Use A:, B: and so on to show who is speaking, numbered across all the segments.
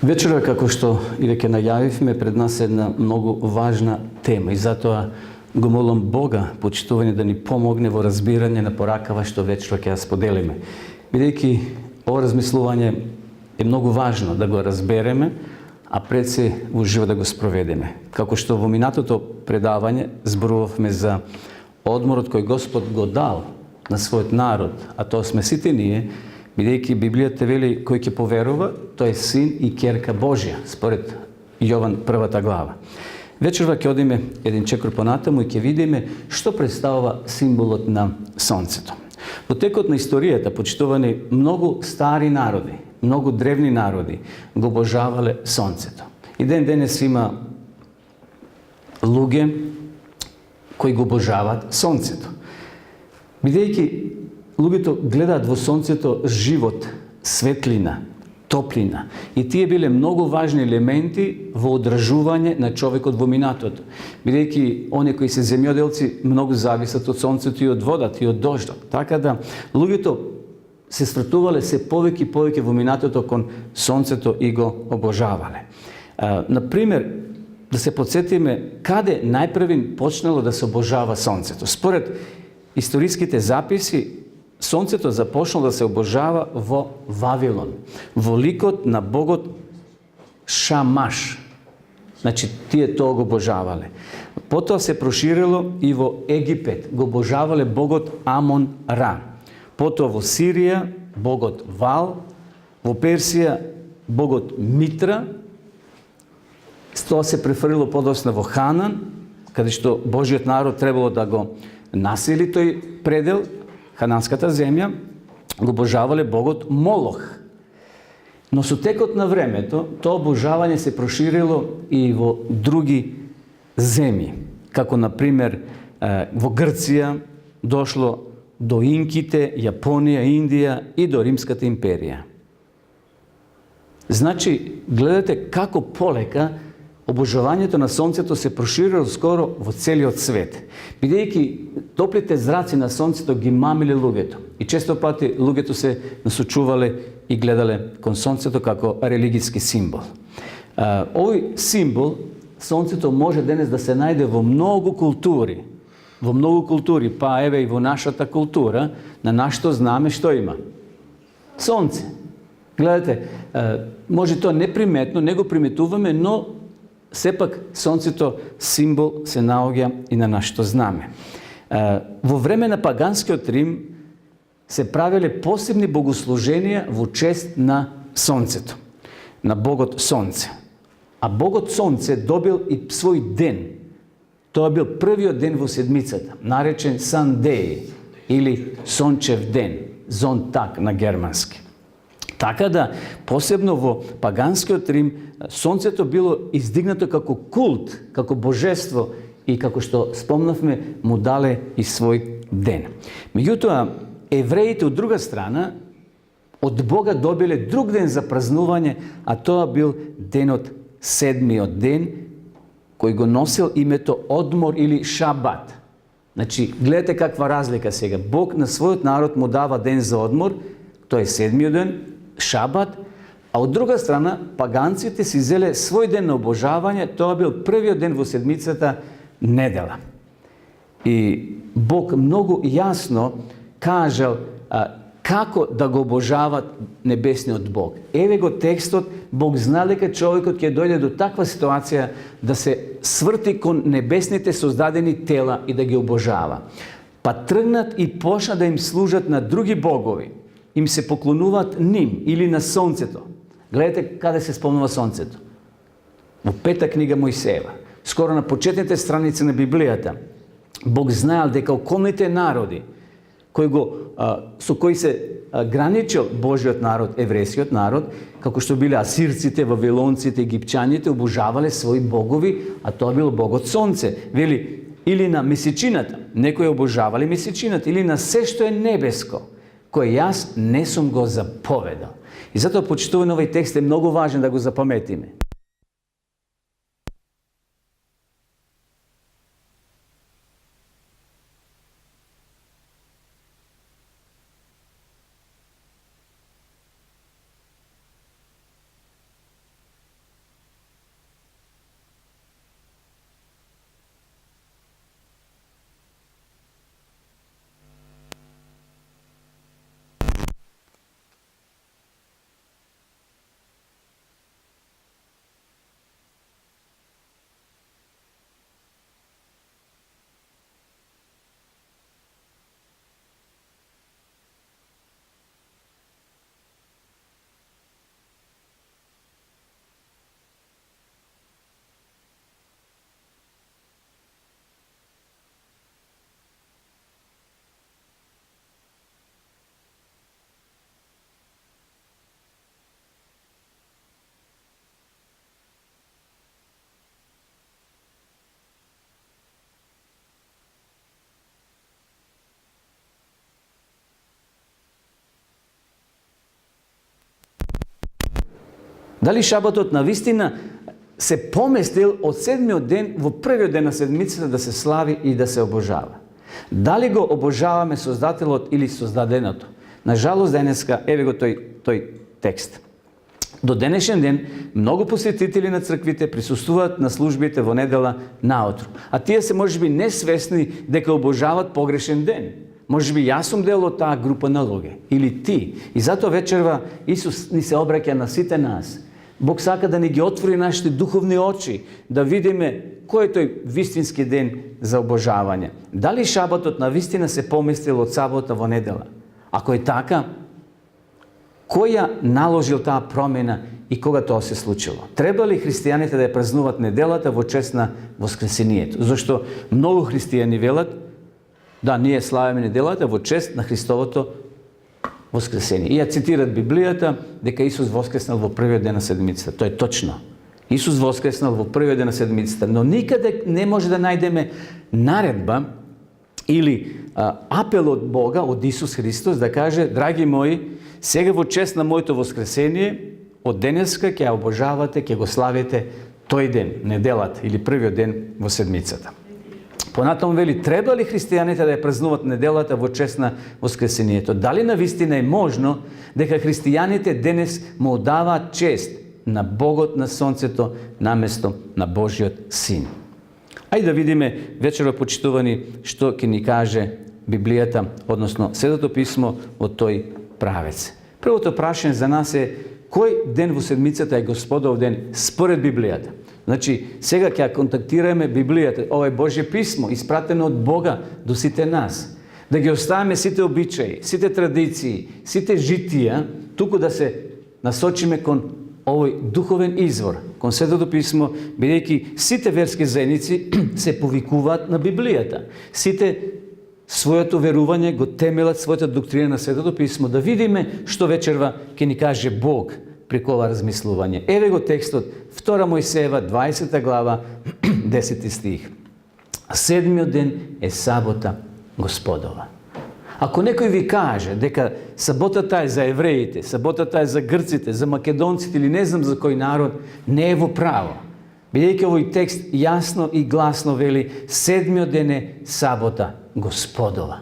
A: Вечера, како што и веќе најавивме, пред нас е една многу важна тема и затоа го молам Бога, почитување, да ни помогне во разбирање на поракава што вечера ќе ја споделиме. Бидејќи ова размислување е многу важно да го разбереме, а пред се во живо да го спроведеме. Како што во минатото предавање зборувавме за одморот кој Господ го дал на својот народ, а тоа сме сите ние, бидејќи Библијата вели кој ќе поверува, тој е син и ќерка Божја, според Јован 1 глава. Вечерва ќе одиме еден чекор понатаму и ќе видиме што представува символот на сонцето. Во текот на историјата, почитувани, многу стари народи, многу древни народи го обожавале сонцето. И ден денес има луѓе кои го обожаваат сонцето. Бидејќи луѓето гледаат во сонцето живот, светлина, топлина. И тие биле многу важни елементи во одржување на човекот во минатото. Бидејќи оние кои се земјоделци многу зависат од сонцето и од водата и од дождот. Така да луѓето се свртувале се повеќе и повеќе во минатото кон сонцето и го обожавале. Например, да се подсетиме каде најпрвин почнало да се обожава сонцето. Според историските записи, сонцето започнало да се обожава во Вавилон, во ликот на богот Шамаш. Значи, тие тоа го обожавале. Потоа се проширило и во Египет, го обожавале богот Амон Ра. Потоа во Сирија, богот Вал, во Персија, богот Митра. Тоа се префрлило подосна во Ханан, каде што Божиот народ требало да го насели тој предел, хананската земја, го обожавале богот Молох. Но со текот на времето, тоа обожавање се проширило и во други земји, како например во Грција дошло до инките, Јапонија, Индија и до Римската империја. Значи, гледате како полека обожавањето на сонцето се проширило скоро во целиот свет. Бидејќи топлите зраци на сонцето ги мамиле луѓето. И често пати луѓето се насочувале и гледале кон сонцето како религиски символ. Овој символ, сонцето, може денес да се најде во многу култури. Во многу култури, па еве и во нашата култура, на нашето знаме што има? Сонце. Гледате, може тоа неприметно, не го приметуваме, но сепак сонцето символ се наоѓа и на нашето знаме. Во време на паганскиот Рим се правеле посебни богослуженија во чест на сонцето, на богот Сонце. А богот Сонце добил и свој ден. Тоа бил првиот ден во седмицата, наречен Сандеј или Сончев ден, Зонтак на германски. Така да, посебно во паганскиот Рим, сонцето било издигнато како култ, како божество и, како што спомнавме, му дале и свој ден. Меѓутоа, евреите од друга страна од Бога добиле друг ден за празнување, а тоа бил денот, седмиот ден, кој го носил името одмор или шабат. Значи, гледате каква разлика сега. Бог на својот народ му дава ден за одмор, тоа е седмиот ден, шабат, а од друга страна, паганците си зеле свој ден на обожавање, тоа бил првиот ден во седмицата, недела. И Бог многу јасно кажал како да го обожават небесниот Бог. Еве го текстот, Бог знал дека човекот ќе дојде до таква ситуација да се сврти кон небесните создадени тела и да ги обожава. Па тргнат и почна да им служат на други богови. Им се поклонуваат ним или на сонцето. Гледате каде се спомнува сонцето. Во 5 книга Мојсеева. Скоро на почетните страници на Библијата. Бог знаел дека околните народи со кои се граничил Божиот народ, еврејскиот народ, како што биле асирците, вавилонците, египчаните, обожавале своји богови, а тоа бил богот Сонце. Вели, или на месечината, некои обожавале месечината, или на се што е небеско, кој јас не сум го заповедал. И затоа, почитувано, овој текст е многу важен да го запаметиме. Дали шабатот навистина се поместил од 7-миот ден во првиот ден на седмицата да се слави и да се обожава? Дали го обожаваме Создателот или создаденото? Нажалост, денеска, еве го тој текст. До денешен ден многу посетители на црквите присуствуваат на службите во недела наутро, а тие се можеби несвесни дека обожават погрешен ден. Можеби јас сум дел од таа група на луѓе, или ти. И затоа вечерва Исус ни се обраќа на сите нас. Бог сака да ни ги отвори нашите духовни очи, да видиме кој е тој вистински ден за обожавање. Дали шабатот навистина се поместил од сабота во недела? Ако е така, кој ја наложил таа промена и кога тоа се случило? Треба ли христијаните да ја празнуват неделата во чест на Воскресението? Зашто многу христијани велат, да, ние славиме неделата во чест на Христовото Воскресение. И ја цитират Библијата дека Исус воскреснал во првиот ден на седмицата. Тоа е точно. Исус воскреснал во првиот ден на седмицата, но никаде не може да најдеме наредба или апел од Бога, од Исус Христос, да каже: драги мои, сега во чест на моето воскресение, од денеска ќе ја обожавате, ќе го славите тој ден, неделата или првиот ден во седмицата. Понатаму вели, треба ли христијаните да ја празнуват неделата во чест на Воскресението? Дали навистина е можно дека христијаните денес му одаваат чест на Богот на сонцето наместо на Божиот Син? Ајде да видиме вечера, почитувани, што ќе ни каже Библијата, односно Светото писмо од тој правец. Првото прашање за нас е: кој ден во седмицата е Господов ден според Библијата? Значи, сега ќе контактираме Библијата, ова е Божје писмо, испратено од Бога до сите нас. Да ги оставиме сите обичаи, сите традиции, сите житија, туку да се насочиме кон овој духовен извор, кон Светото писмо, бидејќи сите верски заедници се повикуваат на Библијата. Сите своето верување го темелат, својата доктрина на Светото писмо. Да видиме што вечерва ќе ни каже Бог преку ова размислување. Еве го текстот, 2 Мојсеева, 20 глава, 10 стих. 7-миот ден е сабота Господова. Ако некој ви каже дека саботата е за евреите, саботата е за грците, за македонците или не знам за кој народ, не е во право. Бидејќи овој текст јасно и гласно вели: 7-миот ден е сабота Господова.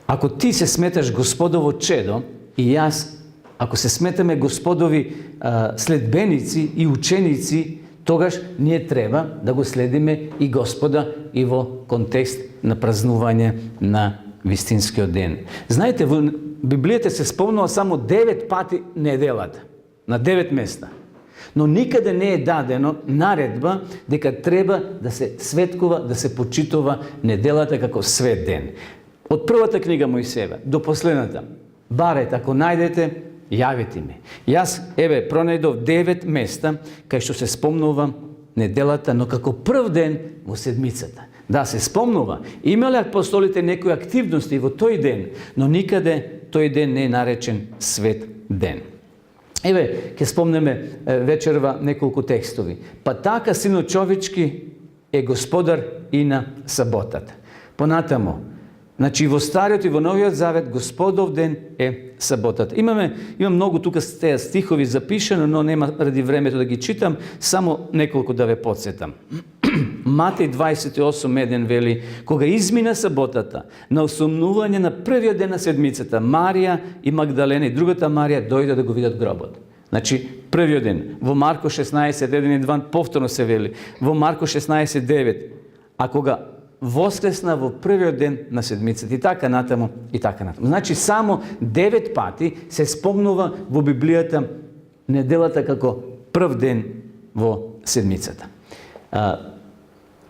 A: Ако ти се сметаш Господово чедо и јас, ако се сметаме Господови следбеници и ученици, тогаш ние треба да го следиме и Господа и во контекст на празнување на вистинскиот ден. Знаете, во Библијата се спомнува само 9 пати неделата, на 9 места. Но никаде не е дадено наредба дека треба да се светкува, да се почитува неделата како свет ден. Од првата книга Мојсеева до последната, барете, ако најдете, јавите ми. Јас, еве, пронајдов 9 места кај што се спомнува неделата, но како прв ден во седмицата. Да, се спомнува. Имале апостолите некои активности во тој ден, но никаде тој ден не е наречен свет ден. Еве, ќе спомнеме вечерва неколку текстови. Па така Синот човечки е господар и на саботата. Понатамо, значи во Стариот и во Новиот Завет Господов ден е саботата. Имам многу тука стеа стихови запишено, но нема ради времето да ги читам, само неколку да ве подсетам. Матеј 28:1 вели: кога измина саботата, на осумнување на првиот ден на седмицата, Марија и Магдалена и другата Марија дојде да го видат гробот. Значи, првиот ден. Во Марко 16:1 и 2 повторно се вели. Во Марко 16:9. А кога воскресна во првиот ден на седмицата. И така натаму, и така натаму. Значи, само 9 пати се спомнува во Библијата неделата како прв ден во седмицата.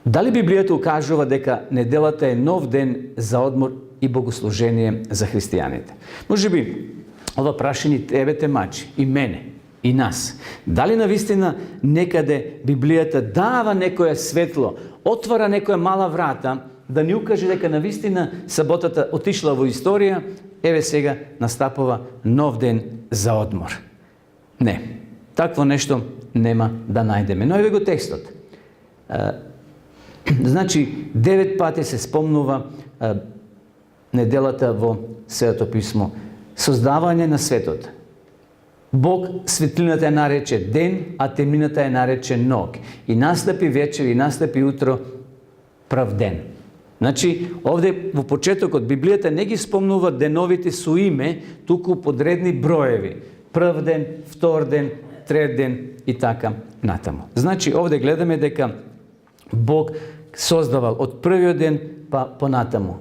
A: Дали Библијата укажува дека неделата е нов ден за одмор и богослужение за христијаните? Може би, ова прашање тебе те мачи, и мене, и нас. Дали навистина некаде Библијата дава некоја светло, отвара некоја мала врата, да ни укаже дека навистина саботата отишла во историја, еве сега настапува нов ден за одмор? Не, такво нешто нема да најдеме. Но еве го текстот. Значи, 9 пати се спомнува неделата во Светото писмо. Создавање на светот. Бог светлината ја нарече ден, а темнината ја нарече ног. И настапи вечер, и настапи утро, прав ден. Значи, овде во почетокот Библијата не ги спомнува деновите со име, туку подредни броеви. Прв ден, втор ден, трет ден и така натаму. Значи, овде гледаме дека Бог создавал од првиот ден па понатаму.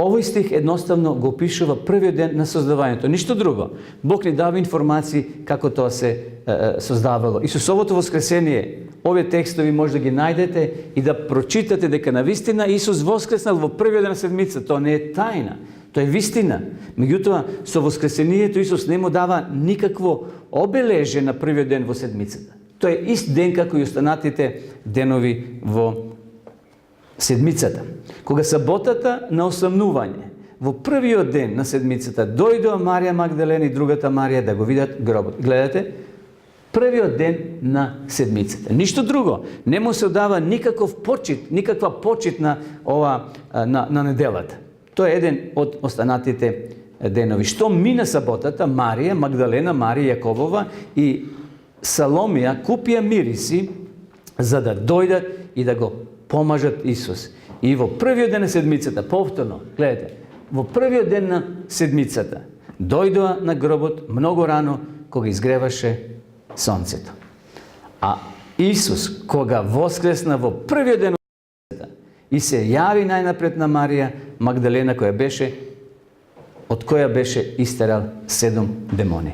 A: Овој стих едноставно го опишува првиот ден на создавањето, ништо друго. Бог ни дава информации како тоа се создавало. Исусовото воскресение, овие текстови може да ги најдете и да прочитате дека навистина Исус воскреснал во првиот ден на седмица. Тоа не е тајна, тоа е вистина. Меѓутоа, со воскресението Исус не му дава никакво обележје на првиот ден во седмицата. Тоа е ист ден како и останатите денови во седмицата. Кога саботата на осамнување, во првиот ден на седмицата, дојдоа Марија Магдалена и другата Марија да го видат гробот. Гледате, првиот ден на седмицата. Ништо друго. Не му се дава никаков почит, никаква почит на на неделата. Тоа е еден од останатите денови. Што мина саботата, Марија Магдалена, Марија Јаковова и Саломија купија мириси за да дојдат и да го помажат Исус. И во првиот ден на седмицата, повторно, гледате, во првиот ден на седмицата, дојдоа на гробот многу рано, кога изгреваше сонцето. А Исус, кога воскресна во првиот ден на седмицата и се јави најнапред на Марија Магдалена, од која беше истерал 7 демони.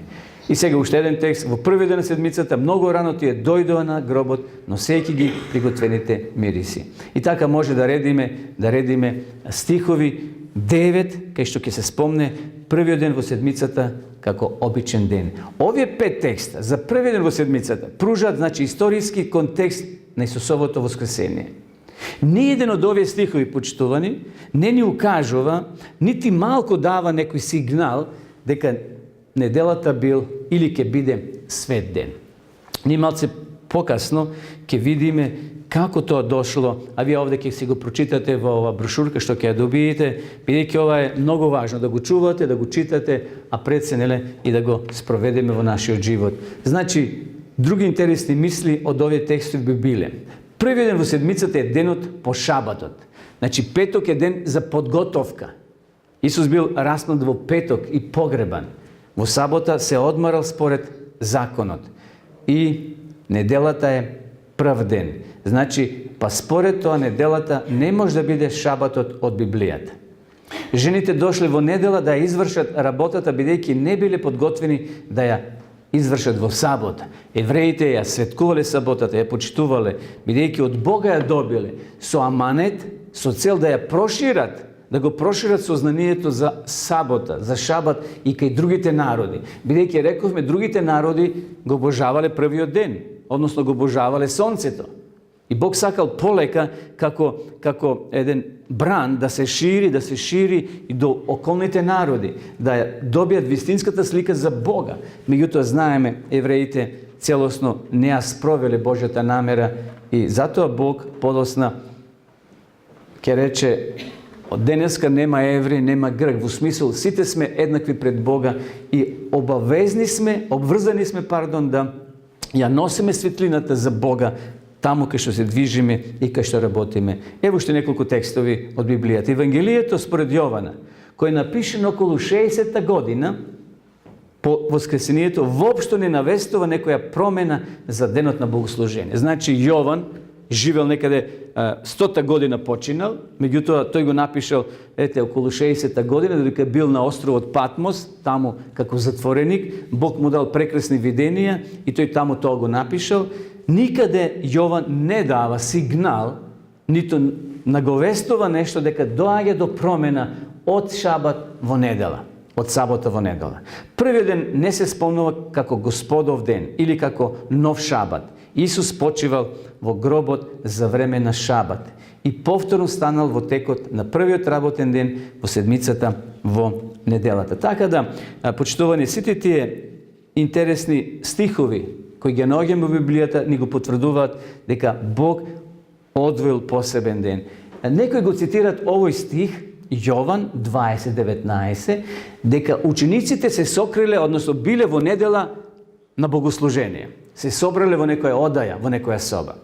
A: И сега уште еден текст, во првиот ден на седмицата, многу рано тие дојдоа на гробот, носејќи ги приготвените мириси. И така може да редиме стихови 9, кај што ќе се спомне првиот ден во седмицата како обичен ден. Овие 5 текста за првиот ден во седмицата пружат, значи, историски контекст на Исусовото воскресение. Ни еден од овие стихови, почитувани, не ни укажува, нити малку дава некој сигнал дека неделата бил или ќе биде свет ден. Ние малце покасно ќе видиме како тоа дошло, а вие овде ќе си го прочитате во ова брошурка што ќе ја добиете, бидејќи ова е многу важно да го чувате, да го читате, а пред се и да го спроведеме во нашиот живот. Значи, други интересни мисли од овие текстови би биле. Првиот ден во седмицата е денот по шабатот. Значи, петок е ден за подготовка. Исус бил распнат во петок и погребан. Во сабота се одмарал според законот. И неделата е прв ден. Значи, па според тоа неделата не може да биде шабатот од Библијата. Жените дошле во недела да ја извршат работата, бидејќи не биле подготвени да ја извршат во сабота. Евреите ја светкувале саботата, ја почитувале, бидејќи од Бога ја добиле со аманет, со цел да ја прошират, да го прошират сознанието за сабота, за шабат и кај другите народи. Бидејќи рековме, другите народи го обожавале првиот ден, односно го обожавале сонцето. И Бог сакал полека како еден бран да се шири и до околните народи, да добијат вистинската слика за Бога. Меѓутоа знаеме, евреите целосно не ја спровеле Божјата намера и затоа Бог подосна ќе рече: од денеска нема евреј, нема грк, во смисол сите сме еднакви пред Бога и обврзани сме да ја носиме светлината за Бога таму кај што се движиме и кај што работиме. Ево уште неколку текстови од Библијата. Евангелието според Јована, кој е напишено околу 60-та година по воскресението, воопшто не навестува некоја промена за денот на богослужение. Значи Јован живел некаде 100-та година починал, меѓутоа тој го напишал околу 60-та година, додека бил на островот Патмос, таму како затвореник, Бог му дал прекрасни виденија и тој таму тоа го напишал. Никаде Јован не дава сигнал, ниту наговестува нешто дека доаѓа до промена од шабат во недела, од сабота во недела. Првиот ден не се спомнува како Господов ден или како нов шабат. Исус почивал во гробот за време на шабат и повторно станал во текот на првиот работен ден во седмицата во неделата. Така да, почитувани, сите тие интересни стихови кои ги наоѓаме во Библијата ни го потврдуваат дека Бог одвоил посебен ден. Некои го цитираат овој стих Јован 20:19, дека учениците се сокриле, односно биле во недела на богослужение. Се собрале во некоја одаја, во некоја соба.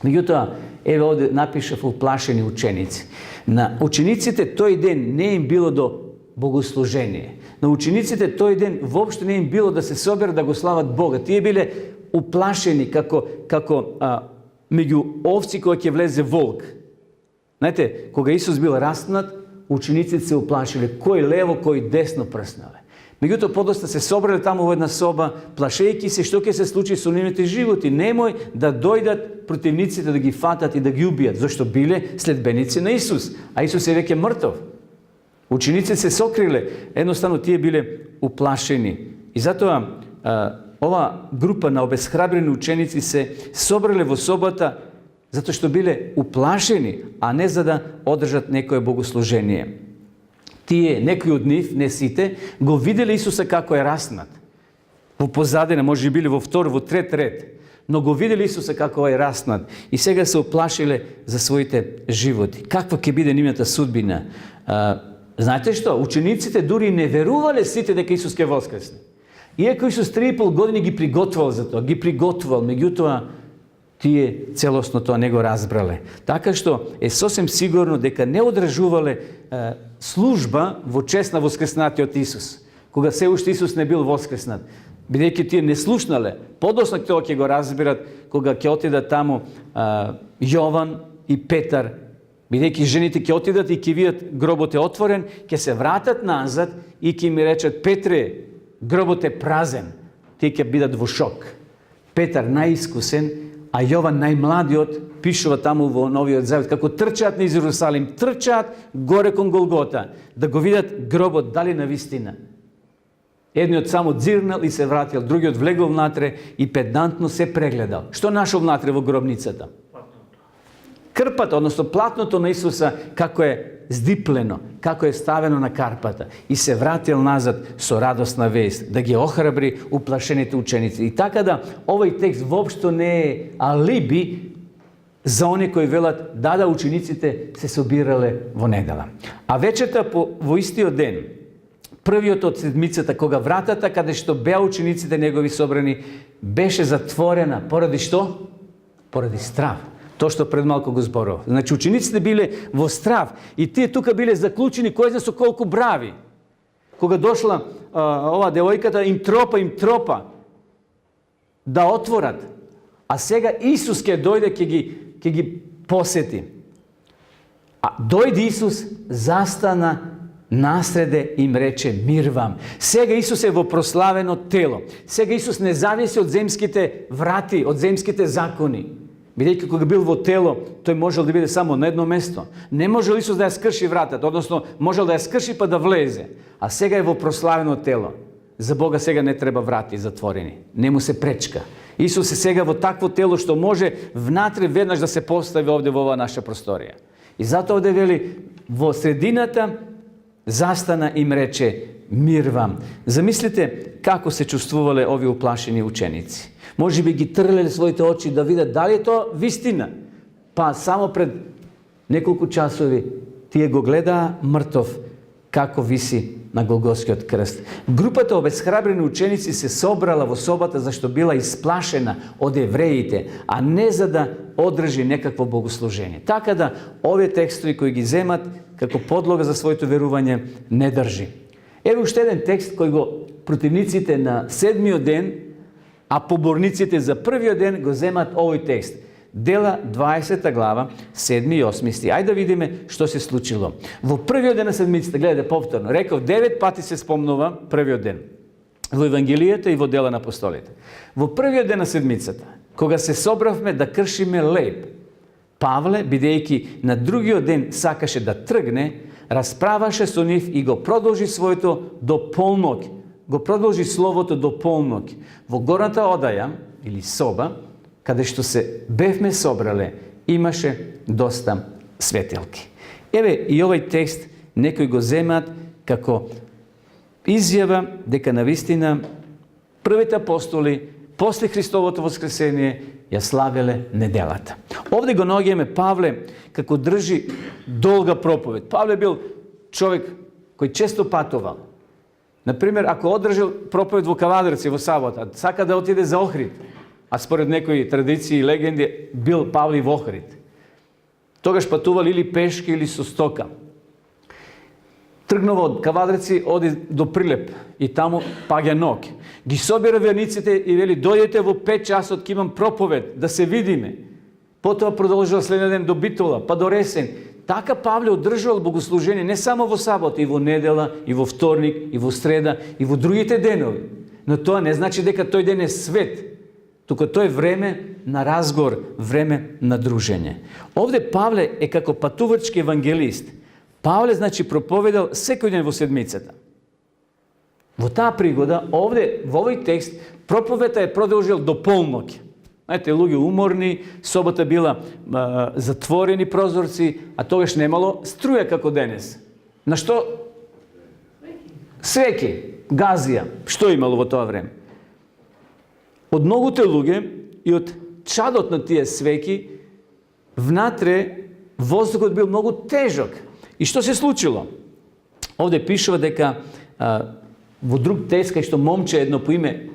A: Меѓутоа, еве овде напишав уплашени ученици. На учениците тој ден не им било до богослужение. На учениците тој ден воопшто не им било да се соберат да го слават Бога. Тие биле уплашени како меѓу овци кои ќе влезе волк. Знаете, кога Исус бил распнат, учениците се уплашиле кој лево, кој десно прснале. Меѓутоа, подоста се собрале таму во една соба, плашејќи се што ќе се случи со нивните животи. Немој да дојдат противниците да ги фатат и да ги убијат, зашто биле следбеници на Исус, а Исус е веќе мртов. Учениците се сокриле, едноставно тие биле уплашени. И затоа ова група на обесхрабрени ученици се собрале во собата затоа што биле уплашени, а не за да одржат некое богослужение. Тие, некои од нив, не сите, го виделе Исуса како е распнат. Во позадина, може би биле во втор, во трет ред, но го виделе Исуса како е распнат и сега се уплашиле за своите животи. Каква ќе биде нивната судбина? Знаете што? Учениците дури не верувале сите дека Исус ќе воскресне. Иако Исус 3,5 години ги приготвувал за тоа, ги приготвувал, меѓутоа тие целосно тоа не го разбрале. Така што е сосем сигурно дека не одржувале служба во чест на воскреснатиот Исус, кога се уште Исус не бил воскреснат. Бидејќи тие не слушнале, подоцна тоа ќе го разберат кога ќе отидат таму Јован и Петар, бидејќи жените ќе отидат и ќе видат гробот е отворен, ќе се вратат назад и ќе ми речат: Петре, гробот е празен. Тие ќе бидат во шок. Петар најискусен, а Јован најмладиот, пишува таму во Новиот Завет, како трчаат низ Иерусалим, трчаат горе кон Голгота, да го видат гробот дали навистина. Едниот само дзирнал и се вратил, другиот влегол внатре и педантно се прегледал. Што нашол внатре во гробницата? Крпата, односно платното на Исуса, како е здиплено, како е ставено на карпата, и се вратил назад со радосна вест, да ги охрабри уплашените ученици. И така да, овој текст воопшто не е алиби за они кои велат да учениците се собирале во недела. А вечерта во истиот ден, првиот од седмицата, кога вратата каде што беа учениците негови собрани, беше затворена. Поради што? Поради страв. Тоа што пред малку го зборов. Значи, учениците биле во страв и тие тука биле заклучени, кој знае со колку брави. Кога дошла ова девојката, им тропа да отворат. А сега Исус ќе дојде, ќе ги посети. А дојде Исус, застана насреде, им рече: мир вам. Сега Исус е во прославено тело. Сега Исус не зависи од земските врати, од земските закони. Бидејќи кога бил во тело, тој можел да биде само на едно место. Не можел Исус да ја скрши вратата, односно можел да ја скрши па да влезе. А сега е во прославено тело. За Бога сега не треба врати затворени. Не му се пречка. Исус е сега во такво тело што може внатре веднаш да се постави овде во оваа наша просторија. И затоа овде вели: во средината застана, им рече: мир вам. Замислите како се чувствувале овие уплашени ученици. Може би ги трлеле своите очи да видат дали е тоа вистина. Па само пред неколку часови тие го гледаа мртов како виси на Голготскиот крст. Групата обесхрабрени ученици се собрала во собата зашто била исплашена од евреите, а не за да одржи некакво богослужение. Така да овие текстови кои ги земат како подлога за своето верување не држи. Еве уште еден текст кој го противниците на седмиот ден, а поборниците за првиот ден го земат овој текст. Дела 20 глава, 7 и 8 стих. Ајде да видиме што се случило. Во првиот ден на седмицата, гледате повторно, реков 9 пати се спомнува првиот ден. Во Евангелијата и во Дела на апостолите. Во првиот ден на седмицата, кога се собравме да кршиме леб, Павле, бидејќи на другиот ден сакаше да тргне, расправаше со нив и го продолжи своето до полнок. Го продолжи словото до полнок. Во горната одаја, или соба, каде што се бевме собрале, имаше доста светелки. Еве и овој текст некои го земат како изјава дека навистина првите апостоли после Христовото воскресение ја славеле неделата. Овде го наоѓаме Павле како држи долга проповед. Павле бил човек кој често патувал, например, ако одржал проповед во Кавадарци во сабота, сака да отиде за Охрид, а според некои традиции и легенди бил Павле во Охрид. Тогаш патувал или пешки или со стока. Тргнува од Кавадрици, оди до Прилеп и таму паѓа ноќ. Ги собира верниците и вели, дојдете во 5 часот, ќе имам проповед, да се видиме. Потоа продолжува следниот ден до Битола, па до Ресен. Така Павле одржувал богослужение не само во сабота, и во недела, и во вторник, и во среда, и во другите денови. Но тоа не значи дека тој ден е свет. Туку тоа е време на разговор, време на дружење. Овде Павле е како патувачки евангелист. Павле, значи, проповедал секој ден во седмицата. Во таа пригода, овде, во овој текст, проповета е продолжил до полноќ. Знаете, луѓе уморни, собота била затворени прозорци, а тогаш немало струја како денес. На што? Свеки, газија. Што имало во тоа време? Од многуте луѓе и од чадот на тие свеки, внатре воздухот бил многу тежок. И што се случило? Овде пишува дека во друг текст, кај што момче едно по име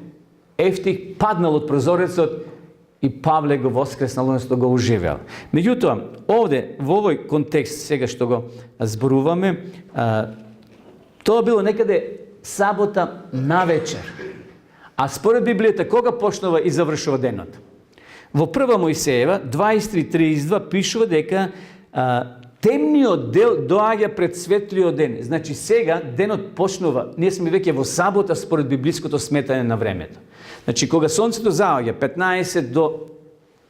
A: Ефтих паднал од прозорецот и Павле го воскреснал, односно го оживел. Меѓутоа, овде, во овој контекст, сега што го зборуваме, тоа било некаде сабота навечер. А според Библијата, кога почнува и завршува денот? Во прва Мојсеева, 23:32, пишува дека темниот дел доаѓа пред светлиот ден. Значи сега денот почнува, ние сме веќе во сабота според библиското сметање на времето. Значи кога сонцето заоѓа 15 до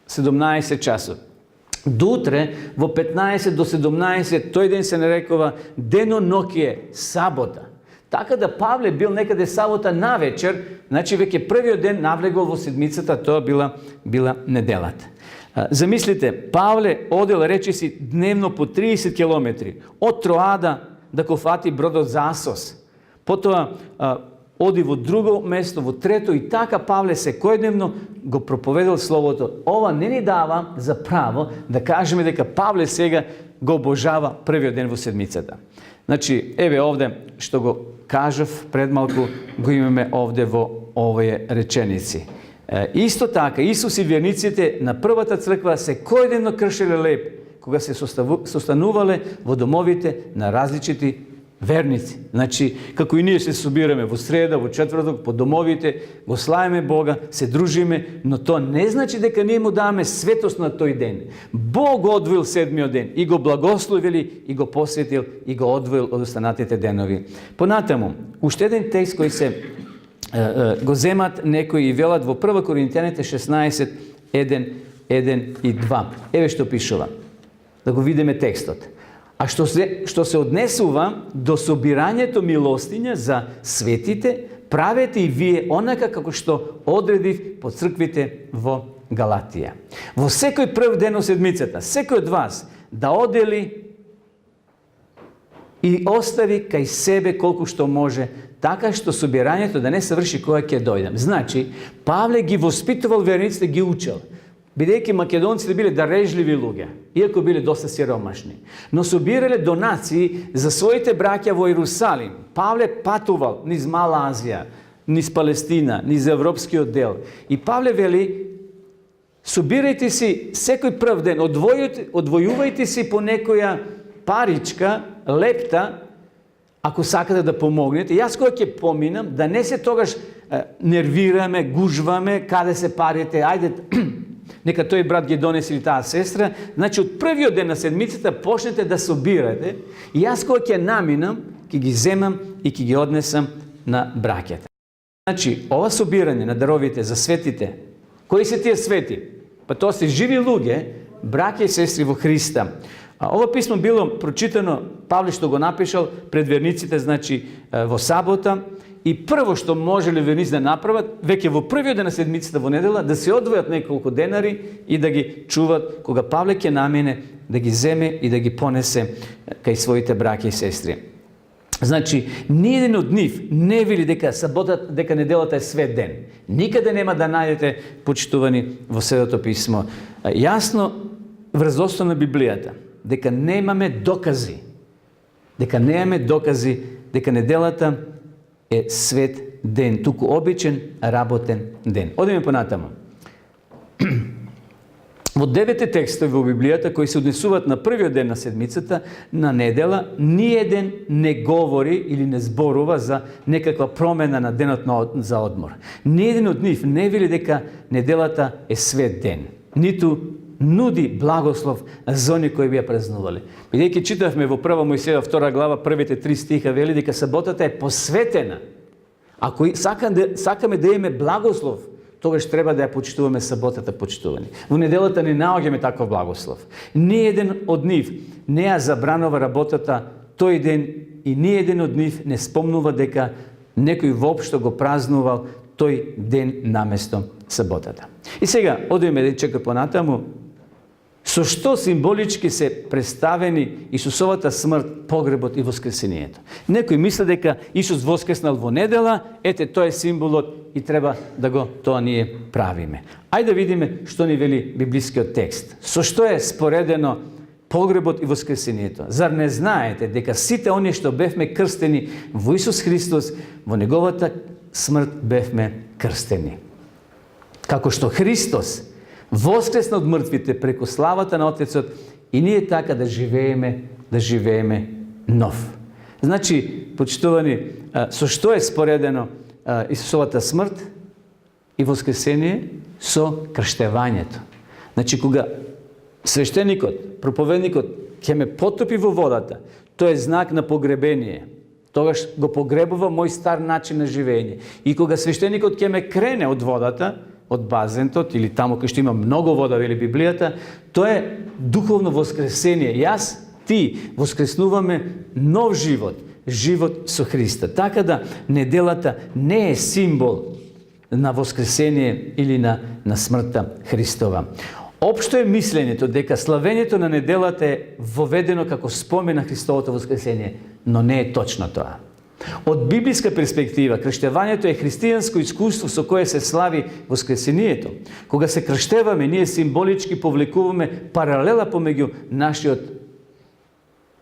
A: 17 часот, до утре во 15 до 17 тој ден се нарекува денонокие, сабота. Така да Павле бил некаде сабота навечер, значи веќе првиот ден навлегол во седмицата, тоа била неделата. Замислите, Павле одел, речиси, дневно по 30 километри од Троада да го фати бродот за Асос. Потоа оди во друго место, во трето, и така Павле секојдневно го проповедал словото. Ова не ни дава за право да кажеме дека Павле сега го обожава првиот ден во седмицата. Значи, еве овде што го кажав пред малку, го имаме овде во овие реченици. Исто така, Исус и верниците на првата црква секојдневно кршеле леп, кога се состанувале во домовите на различити верници. Значи, како и ние се собираме во среда, во четврток, по домовите, го славиме Бога, се дружиме, но тоа не значи дека ние му даваме светост на тој ден. Бог го одвоил седмиот ден и го благословили, и го посветил, и го одвоил од останатите денови. Понатаму, уште еден текст кој се го земат некои и велат во 1 Коринтијаните 16, 1 и 2. Еве што пишува. Да го видиме текстот. А што се однесува до собирањето милостиња за светите, правете и вие онака како што одредив по црквите во Галатија. Во секој прв ден од седмицата, секој од вас да одели и остави кај себе колку што може, така што собирањето да не се врши кога ќе дојдам. Значи, Павле ги воспитувал верниците, ги учел. Бидејќи македонците биле дарежливи луѓе, иако биле доста сиромашни, но собирале донации за своите браќа во Иерусалим. Павле патувал низ Мала Азија, низ Палестина, низ европскиот дел. И Павле вели, собирајте си секој прв ден, одвојувајте си по некоја паричка, лепта, ако сакате да помогнете. Јас кога ќе поминам, да не се тогаш нервираме, гужваме, каде се парите, ајде, нека тој брат ги донесе или таа сестра. Значи, од првиот ден на седмицата почнете да собирате и јас кога ќе наминам, ќе ги земам и ќе ги однесам на браќата. Значи, ова собирање на даровите за светите, кои се тие свети? Па тоа се живи луѓе, браќа и сестри во Христа. Ова писмо било прочитано, Павле што го напишал пред верниците, значи во сабота, и прво што можеле верници да направат, веќе во првиот ден на седмицата во недела, да се одвојат неколку денари и да ги чуват, кога Павле ќе намине, да ги земе и да ги понесе кај своите браќа и сестри. Значи, ниеден од нив не вели дека саботата, дека неделата е свет ден. Никаде нема да најдете, почитувани, во Светото писмо. Јасно врз основа на Библијата, дека немаме докази дека немаме докази дека неделата е свет ден, туку обичен работен ден. Одиме понатаму. Во 9 текстови во Библијата кои се однесуваат на првиот ден на седмицата, на недела, ниеден не говори или не зборува за некаква промена на денот за одмор. Ниеден од нив не вели дека неделата е свет ден, ниту нуди благослов за оние кои би ја празнувале. Бидејќи читавме во 1 Мојсеева 2 глава, првите 3 стиха вели дека саботата е посветена. Ако сакаме да имаме благослов, тогаш треба да ја почитуваме саботата, почитувани. Во неделата не наоѓаме таков благослов. Ниеден од нив не ја забранува работата тој ден и ниеден од нив не спомнува дека некој воопшто го празнувал тој ден наместо саботата. И сега, одиме да чека понатаму, со што символички се представени Исусовата смрт, погребот и воскресението. Некој мисли дека Исус воскреснал во недела, ете тоа е символот и треба да го тоа ние правиме. Ајде да видиме што ни вели библискиот текст. Со што е споредено погребот и воскресението? Зар не знаете дека сите оние што бевме крстени во Исус Христос, во неговата смрт бевме крстени? Како што Христос воскресна од мртвите преку славата на Отецот и ние така да живееме нов. Значи, почитувани, со што е споредено Исусовата смрт и воскресение? Со крштевањето. Значи, кога свештеникот, проповедникот ќе ме потопи во водата, тоа е знак на погребение. Тогаш го погребува мој стар начин на живење. И кога свештеникот ќе ме крене од водата, од базентот или таму кај што има многу вода, вели Библијата, тоа е духовно воскресение. Јас, ти воскреснуваме нов живот, живот со Христа. Така да неделата не е символ на воскресение или на смртта Христова. Општо е мислењето дека славењето на неделата е воведено како спомен на Христовото воскресение, но не е точно тоа. Од библиска перспектива, крштевањето е христијанско искуство со кое се слави воскресението. Кога се крштеваме, ние символички повлекуваме паралела помеѓу нашиот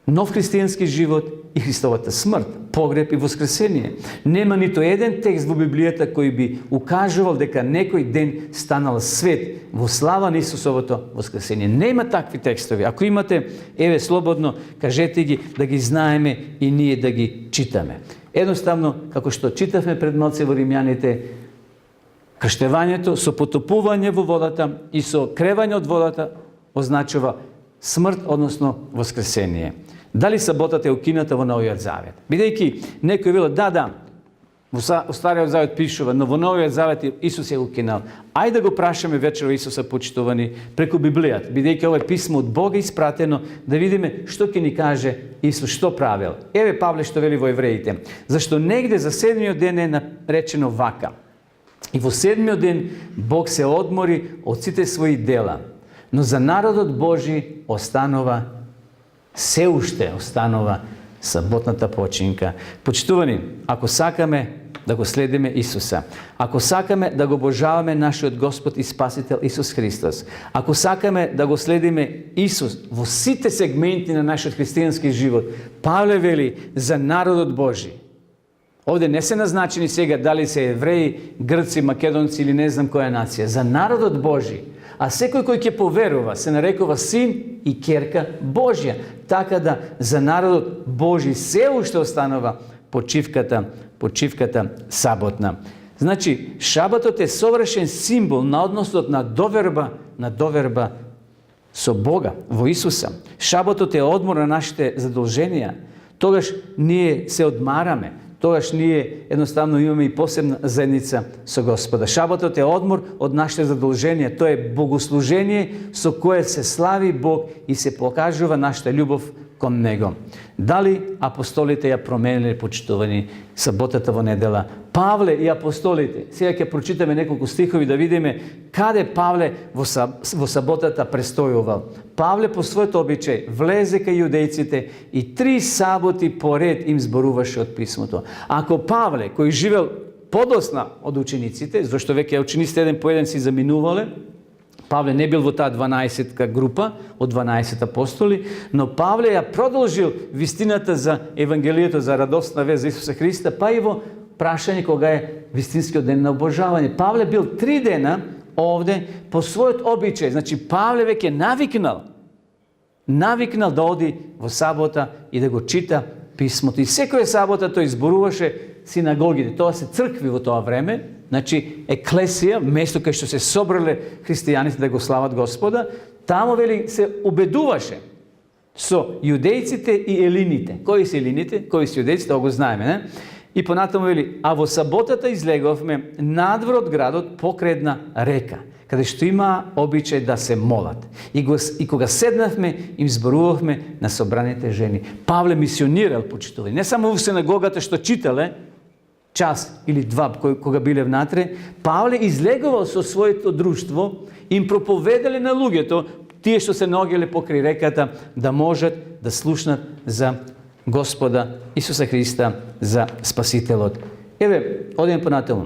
A: нов христијански живот и Христовата смрт, погреб и воскресение. Нема нито еден текст во Библијата кој би укажувал дека некој ден станал свет во слава на Исусовото воскресение. Нема такви текстови. Ако имате, еве слободно кажете ги, да ги знаеме и ние да ги читаме. Едноставно, како што читавме пред малце во Римјаните, крштевањето со потопување во водата и со кревање од водата означува смрт, односно воскресение. Дали саботата е укината во Новиот Завет? Бидејќи некој велел, да, во Стариот Завет пишува, но во Новиот Завет Исус е укинал. Ајде да го прашаме вечерва Исуса, почитувани, преку Библијата, бидејќи ова е писмо од Бога испратено, да видиме што ќе ни каже Исус, што правил. Еве Павле што вели во Евреите. Зашто негде за седмиот ден е наречено вака. И во седмиот ден Бог се одмори од сите своји дела, но за народот Божи се уште останува саботната починка. Почитувани, ако сакаме да го следиме Исуса, ако сакаме да го обожаваме нашиот Господ и Спасител Исус Христос, ако сакаме да го следиме Исус во сите сегменти на нашиот христијански живот, Павле вели за народот Божи. Овде не се назначени сега дали се евреи, грци, македонци или не знам која нација. За народот Божи. А секој кој ќе поверува се нарекува син и ќерка Божја. Така да за народот Божи се уште останува почивката саботна. Значи, шабатот е совршен символ на односот на доверба со Бога, во Исуса. Шабатот е одмор на нашите задолженија. Тогаш ние се одмараме. Тогаш ние едноставно имаме и посебна заедница со Господа. Шабатот е одмор од нашите задолженија. Тоа е богослужение со кое се слави Бог и се покажува нашата љубов кон Него. Дали апостолите ја промениле, почитувани, саботата во недела? Павле и апостолите. Сега ќе прочитаме неколку стихови да видиме каде Павле во саботата престојувал. Павле по својот обичај влезе кај јудејците и 3 саботи поред им зборуваше од писмото. Ако Павле, кој живел подосна од учениците, зашто веќе учениците еден по еден си заминувале, Павле не бил во таа 12-ка група од 12 апостоли, но Павле ја продолжил вистината за Евангелието, за радостна вест за Исуса Христа, па и во прашање кога е вистинскиот ден на обожавање. Павле бил 3 дена овде по својот обичај. Значи, Павле веќе навикнал да оди во сабота и да го чита писмото. И секоја сабота тој изборуваше синагогите. Тоа се цркви во тоа време, значи еклесија, место кај што се собрале христијаните да го слават Господа. Тамо, вели, се убедуваше со јудејците и елините. Кои се елините? Кои се јудејците? Тоа го знаеме, не? И понатаму вели, а во саботата излеговме надвор од градот покрај една река, каде што има обичај да се молат. И кога седнавме, им зборувавме на собраните жени. Павле мисионирал, почитували. Не само во синагогата што читале, час или два кога биле внатре, Павле излегувал со своето друштво, им проповедале на луѓето, тие што се наоѓале покрај реката, да можат да слушнат за Господа Исуса Христа, за Спасителот. Еве, одем понатаму.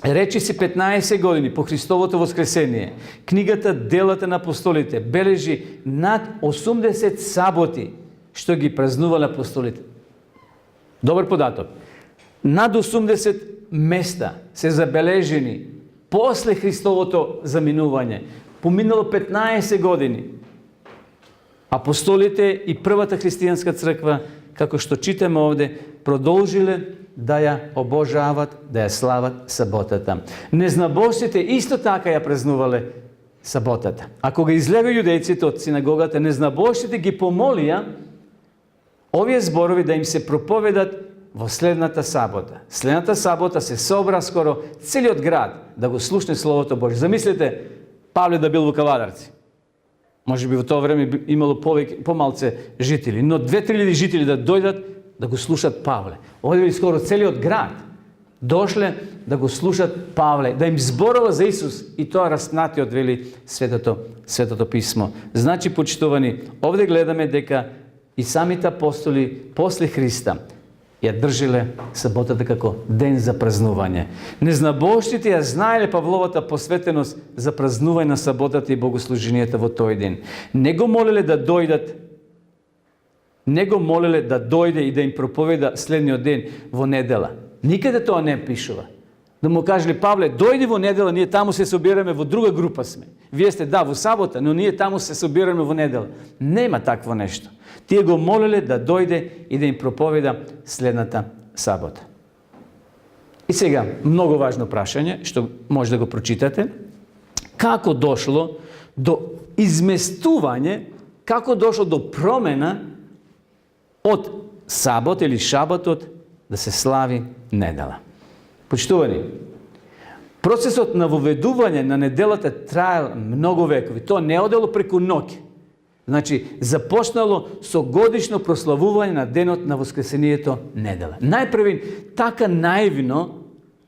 A: Речи си 15 години по Христовото воскресение, книгата Делата на апостолите бележи над 80 саботи што ги празнувале апостолите. Добар податок. Над 80 места се забележени после Христовото заминување. Поминало 15 години. Апостолите и првата христијанска црква, како што читаме овде, продолжиле да ја обожават, да ја слават саботата. Незнабожците исто така ја празнувале саботата. А кога излега јудејците од синагогата, незнабожците ги помолија овие зборови да им се проповедат во следната сабота. Следната сабота се собра скоро целиот град да го слушне Словото Божие. Замислете, Павле да бил во Кавадарци. Може би во тоа време имало помалце жители, но 2-3 жители да дојдат да го слушат Павле. Овде скоро целиот град дошле да го слушат Павле, да им зборува за Исус, и тоа раснатиот, вели Светото писмо. Значи, почитувани, овде гледаме дека и самите апостоли после Христа ја држиле саботата како ден за празнување. Незнабожците ја знаеле Павловата посветеност за празнување на саботата и богослуженијата во тој ден. Не го молеле да дојде и да им проповеда следниот ден во недела. Никаде тоа не пишува. Да му кажеле, Павле, дојди во недела, ние таму се собираме, во друга група сме. Вие сте, да, во сабота, но ние таму се собираме во недела. Нема такво нешто. Тие го молеле да дојде и да им проповеда следната сабота. И сега, многу важно прашање, што може да го прочитате. Како дошло до изместување, како дошло до промена од сабот или шабатот да се слави недела? Почитувани, процесот на воведување на неделата траел многу векови. Тоа не одело преку ноќ. Значи, започнало со годишно прославување на денот на воскресението недела. Најпрви, така наивно,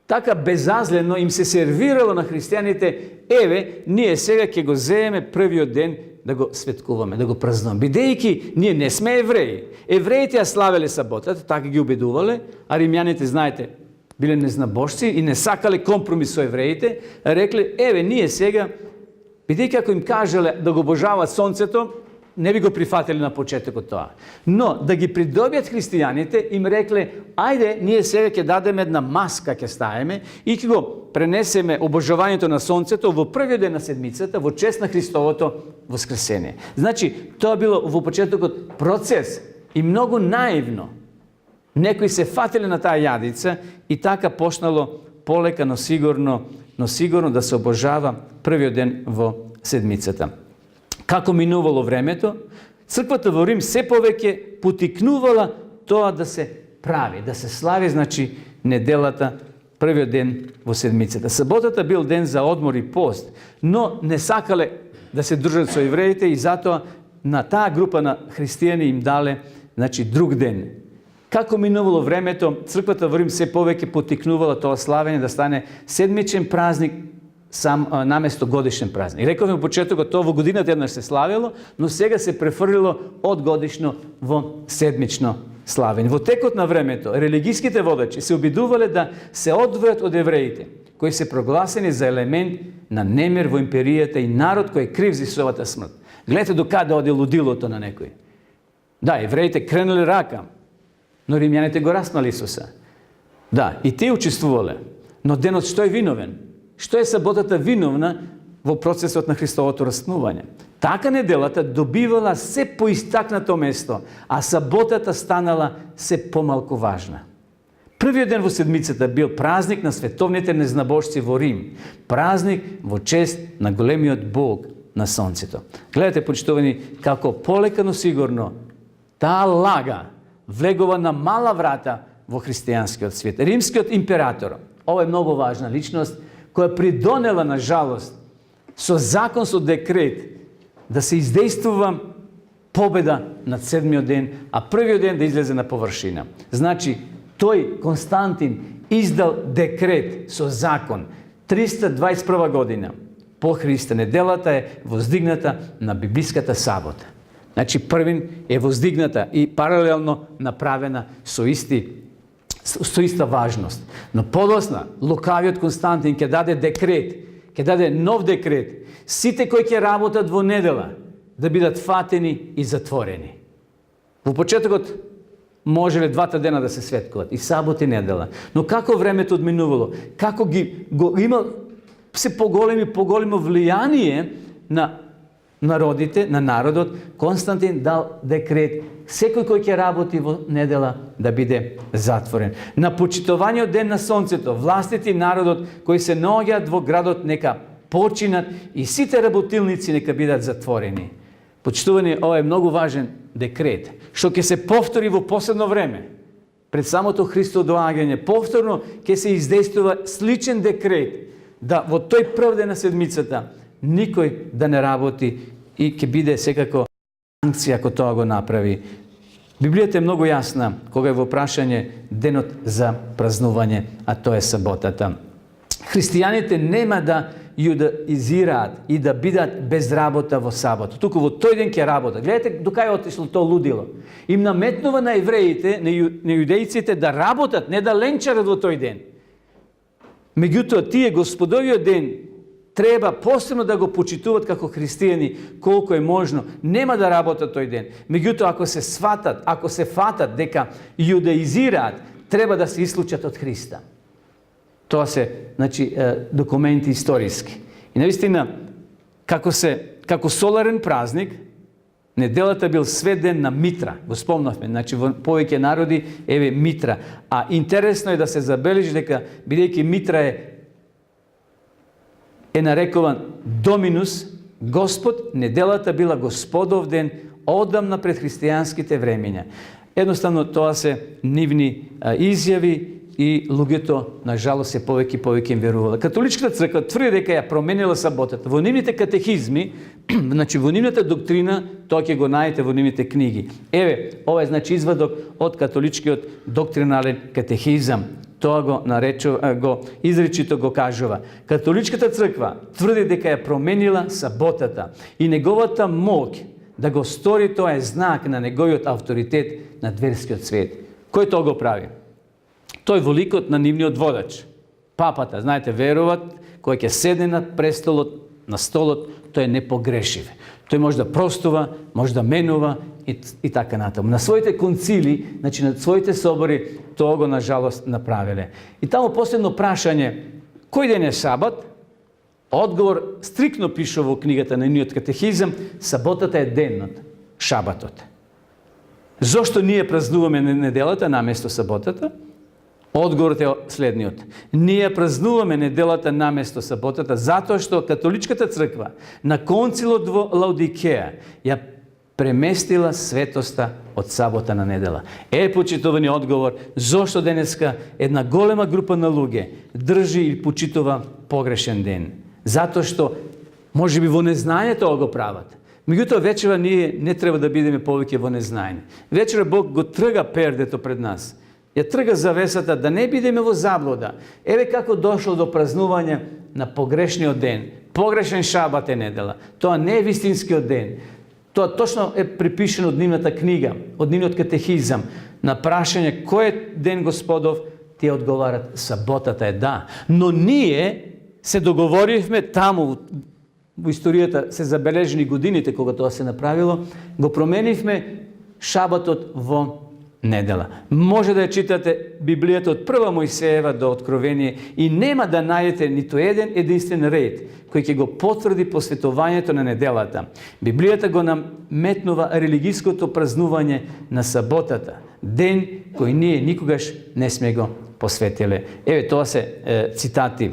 A: така безазлено им се сервирало на христијаните, еве, ние сега ќе го земеме првиот ден да го светкуваме, да го празнуваме. Бидејќи ние не сме евреи. Евреите ја славеле саботата, така ги убедувале, а римјаните, знаете, биле незнабожци и не сакале компромис со евреите, рекле, еве, ние сега, бидејќи ако им кажале да го обожават сонцето, не би го прифатили на почетокот тоа. Но да ги придобијат христијаните, им рекле, ајде, ние сега ќе дадеме една маска, ќе ставиме и ќе го пренесеме обожавањето на сонцето во првиот ден на седмицата, во чест на Христовото воскресение. Значи, тоа било во почетокот процес и многу наивно. Некои се фатиле на таа јадица и така почнало полека, но сигурно да се обожава првиот ден во седмицата. Како минувало времето, црквата во Рим се повеќе потикнувала тоа да се прави, да се слави, значи, неделата, првиот ден во седмицата. Саботата бил ден за одмор и пост, но не сакале да се држат со евреите и затоа на таа група на христијани им дале, значи, друг ден. Како минувало времето, црквата во Рим се повеќе потикнувала тоа славење да стане седмичен празник наместо годишен празник. Рековме во почетокот, тоа во годината еднаш се славело, но сега се префрлило од годишно во седмично славење. Во текот на времето, религиските водачи се обидувале да се одвојат од евреите koji se proglасени за елемент на немир во империјата и народ кој е крив за Исусовата смрт. Гледате до каде оде лудилото на некој. Да, евреите кренали рака, но римјаните го распнали Исуса. Да, и тие учествувале. Но денот што е виновен? Што е саботата виновна во процесот на Христовото распнување? Така неделата добивала се поистакнато место, а саботата станала се помалку важна. Првиот ден во седмицата бил празник на световните незнабожци во Рим. Празник во чест на големиот Бог на сонцето. Гледате, почитувани, како полека, но сигурно таа лага влегува на мала врата во христијанскиот свет. Римскиот император, ова е многу важна личност, која придонела, на жалост, со закон, со декрет, да се издействува победа над седмиот ден, а првиот ден да излезе на површина. Значи, тој, Константин, издал декрет со закон 321 година по Христа. Неделата е воздигната на библиската сабота. Значи, првин е воздигната и паралелно направена со иста важност. Но подосна, лукавиот Константин ќе даде декрет, ќе даде нов декрет. Сите кои ќе работат во недела да бидат фатени и затворени. Во почетокот можеле 2 дена да се светкуват, и сабот и недела. Но како времето одминувало, како го има се поголемо влијание на народите, на народот, Константин дал декрет секој кој ќе работи во недела да биде затворен. На почитувањето ден на сонцето, властите и народот кои се наоѓаат во градот нека починат и сите работилници нека бидат затворени. Почитувани, ова е многу важен декрет, што ќе се повтори во последно време. Пред самото Христово доаѓање, повторно ќе се издействува сличен декрет, да во тој прв ден на седмицата никој да не работи и ќе биде секако санкција ако тоа го направи. Библијата е многу јасна кога е во прашање денот за празнување, а тоа е саботата. Христијаните нема да јудаизираат и да бидат без работа во сабота. Туку во тој ден ќе работат. Гледате до кај отишло тоа лудило. Им наметнува на евреите, на јудејците да работат, не да ленчарат во тој ден. Меѓутоа, тие Господовиот ден треба посебно да го почитуват како христијани, колку е можно. Нема да работат тој ден. Меѓутоа, ако се фатат дека јудаизираат, треба да се исклучат од Христа. Тоа се, значи, документи историски. И навистина, како соларен празник, неделата бил сведен на Митра. Го спомнавме, значи, во повеќе народи, еве Митра. А интересно е да се забележи дека, бидејќи Митра е нарекуван Доминус, Господ, неделата била Господов ден одамна пред христијанските времења. Едноставно, тоа се нивни изјави и луѓето, на жалост, се повеќе им верувала. Католичката црква тврди дека ја променила саботата. Во нивните катехизми, значи во нивната доктрина, тоа ќе го најдете во нивните книги. Еве, ова е, значи, извадок од католичкиот доктринален катехизам. Тоа го изречито го кажува. Католичката црква тврди дека ја променила саботата и неговата моќ да го стори, тоа е знак на неговиот авторитет на верскиот свет. Кој тоа го прави? Тој во ликот на нивниот водач. Папата, знаете, веруват, кој ќе седне на престолот, на столот, тој е непогрешив. Тој може да простува, може да менува и така натаму. На своите концили, значи на своите собори, тоа го, на жалост, направиле. И таму последно прашање, кој ден е сабат? Одговор стрикно пише во книгата на нивниот катехизам, саботата е денот, шабатот. Зошто ние празнуваме неделата наместо саботата? Одговорот е следниот. Ние празнуваме неделата наместо саботата затоа што католичката црква на концилот во Лаодикеја ја преместила светоста од сабота на недела. Почитувани одговор зошто денеска една голема група на луѓе држи и почитува погрешен ден. Затоа што можеби во незнанието го прават. Меѓутоа, вечера ние не треба да бидеме повеќе во незнање. Вечера Бог го трга пердето пред нас. Ја трга завесата да не бидеме во заблуда. Еве како дошло до празнување на погрешниот ден. Погрешен шабат е недела. Тоа не е вистинскиот ден. Тоа точно е припишено од нивната книга, од нивниот катехизам. На прашање кој е ден Господов, тие одговарат, саботата е да. Но ние се договоривме таму, во историјата се забележени годините кога тоа се направило, го променивме шабатот во недела. Може да ја читате Библијата од прва Мојсеева до Откровение и нема да најдете ниту еден единствен ред кој ќе го потврди посветувањето на неделата. Библијата го наметнува религиското празнување на саботата, ден кој ние никогаш не сме го посветиле. Еве, тоа се цитати.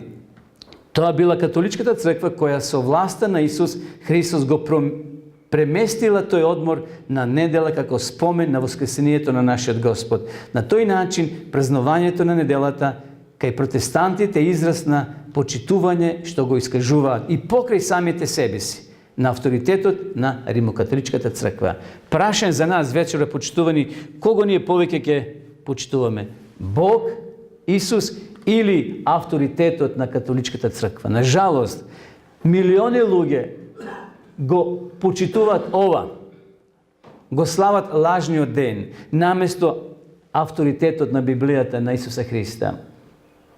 A: Тоа била католичката црква која со власта на Исус Христос го преместила тој одмор на недела како спомен на воскресението на нашиот Господ. На тој начин празнувањето на неделата кај протестантите е израз на почитување што го искажуваат и покрај самите себе си на авторитетот на Римокатоличката црква. Прашен за нас вечера, почитувани, кого ние повеќе ќе почитуваме? Бог, Исус или авторитетот на католичката црква? На жалост, милиони луѓе го почитуваат ова, го слават лажниот ден, наместо авторитетот на Библијата на Исуса Христа.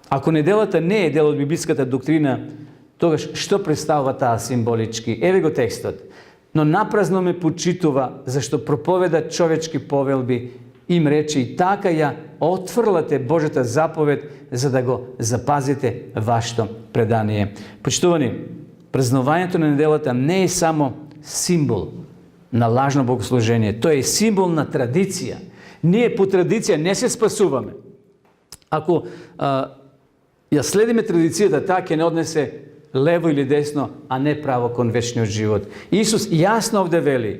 A: Ако неделата не е дел од библиската доктрина, тогаш што представува таа символички? Еве го текстот. Но напразно ме почитува, зашто проповеда човечки повелби, им рече и така ја отфрлате Божјата заповед, за да го запазите вашето предание. Почитувани, празнувањето на неделата не е само символ на лажно богослужение, тоа е символ на традиција. Ние по традиција не се спасуваме. Ако ја следиме традицијата, таа ќе не однесе лево или десно, а не право кон вечниот живот. Исус јасно овде вели: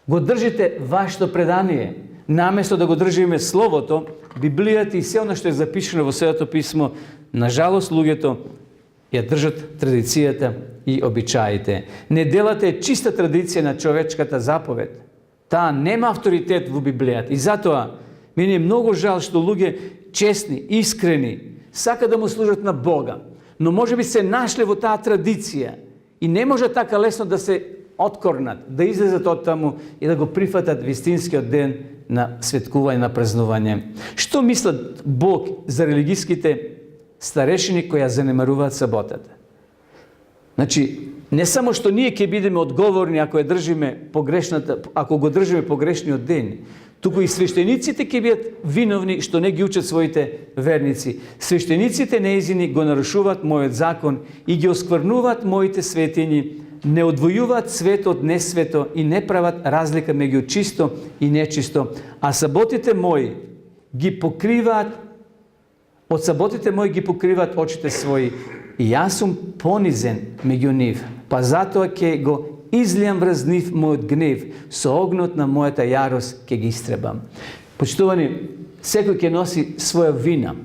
A: го држите вашето предание, наместо да го држиме Словото, Библијата и се она што е запишено во Светото писмо. На жалост, луѓето ја држат традицијата и обичаите. Неделата е чиста традиција на човечката заповед. Таа нема авторитет во Библијата. И затоа ми е многу жал што луѓе честни, искрени, сака да му служат на Бога, но може би се нашле во таа традиција и не може така лесно да се откорнат, да излезат од таму и да го прифатат вистинскиот ден на светкување, на празнување. Што мислат Бог за религиските старешини кои ја занемаруваат саботата? Значи, не само што ние ќе бидеме одговорни ако ја држиме погрешната, ако го држиме погрешниот ден, туку и свештениците ќе бидат виновни што не ги учат своите верници. Свештениците неизини го нарушуваат мојот закон и ги оскврнуваат моите светињи, не одвојуваат свето од несвето и не прават разлика меѓу чисто и нечисто, а саботите мои ги покриваат, од саботите мои ги покриваат очите своји, и јас сум понизен меѓу нив, па затоа ќе го излијам врз нив мојот гнев, со огнот на мојата јарост ќе ги истребам. Почитувани, секој ќе носи своја вина.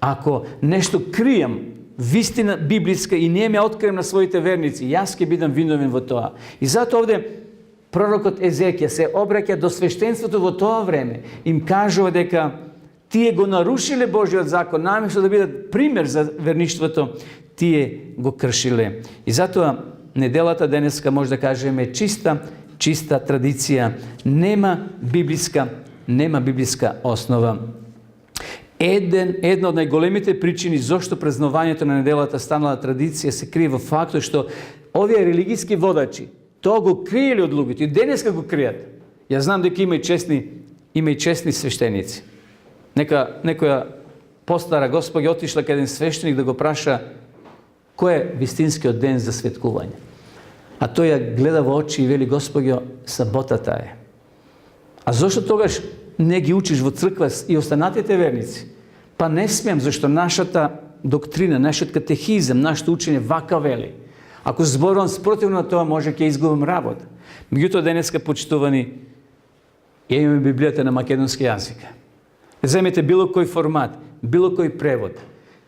A: Ако нешто кријам, вистина библиска и не ме открием на своите верници, јас ќе бидам виновен во тоа. И затоа овде пророкот Езекија се обраќа до свештенството во тоа време. Им кажува дека тие го нарушиле Божјиот закон, наместо да бидат пример за верништвото, тие го кршиле. И затоа неделата денеска може да кажеме чиста традиција, нема библиска основа. Една од најголемите причини зошто празнувањето на неделата станала традиција се крие во фактот што овие религиски водачи тоа го криеле од луѓето и денеска го кријат. Ја знам дека има и честни свештеници. Некоја постара госпоѓа отишла кај еден свештеник да го праша кој е вистинскиот ден за светкување. А тој ја гледа во очи и вели: Господјо, саботата е. А зошто тогаш не ги учиш во црква и останатите верници? Па не смеам, зашто нашата доктрина, нашиот катехизам, нашето учење вака вели. Ако зборувам спротивно на тоа, може ќе изгубам работа. Меѓутоа денеска, почитувани, имаме Библијата на македонски јазик. Земете било кој формат, било кој превод.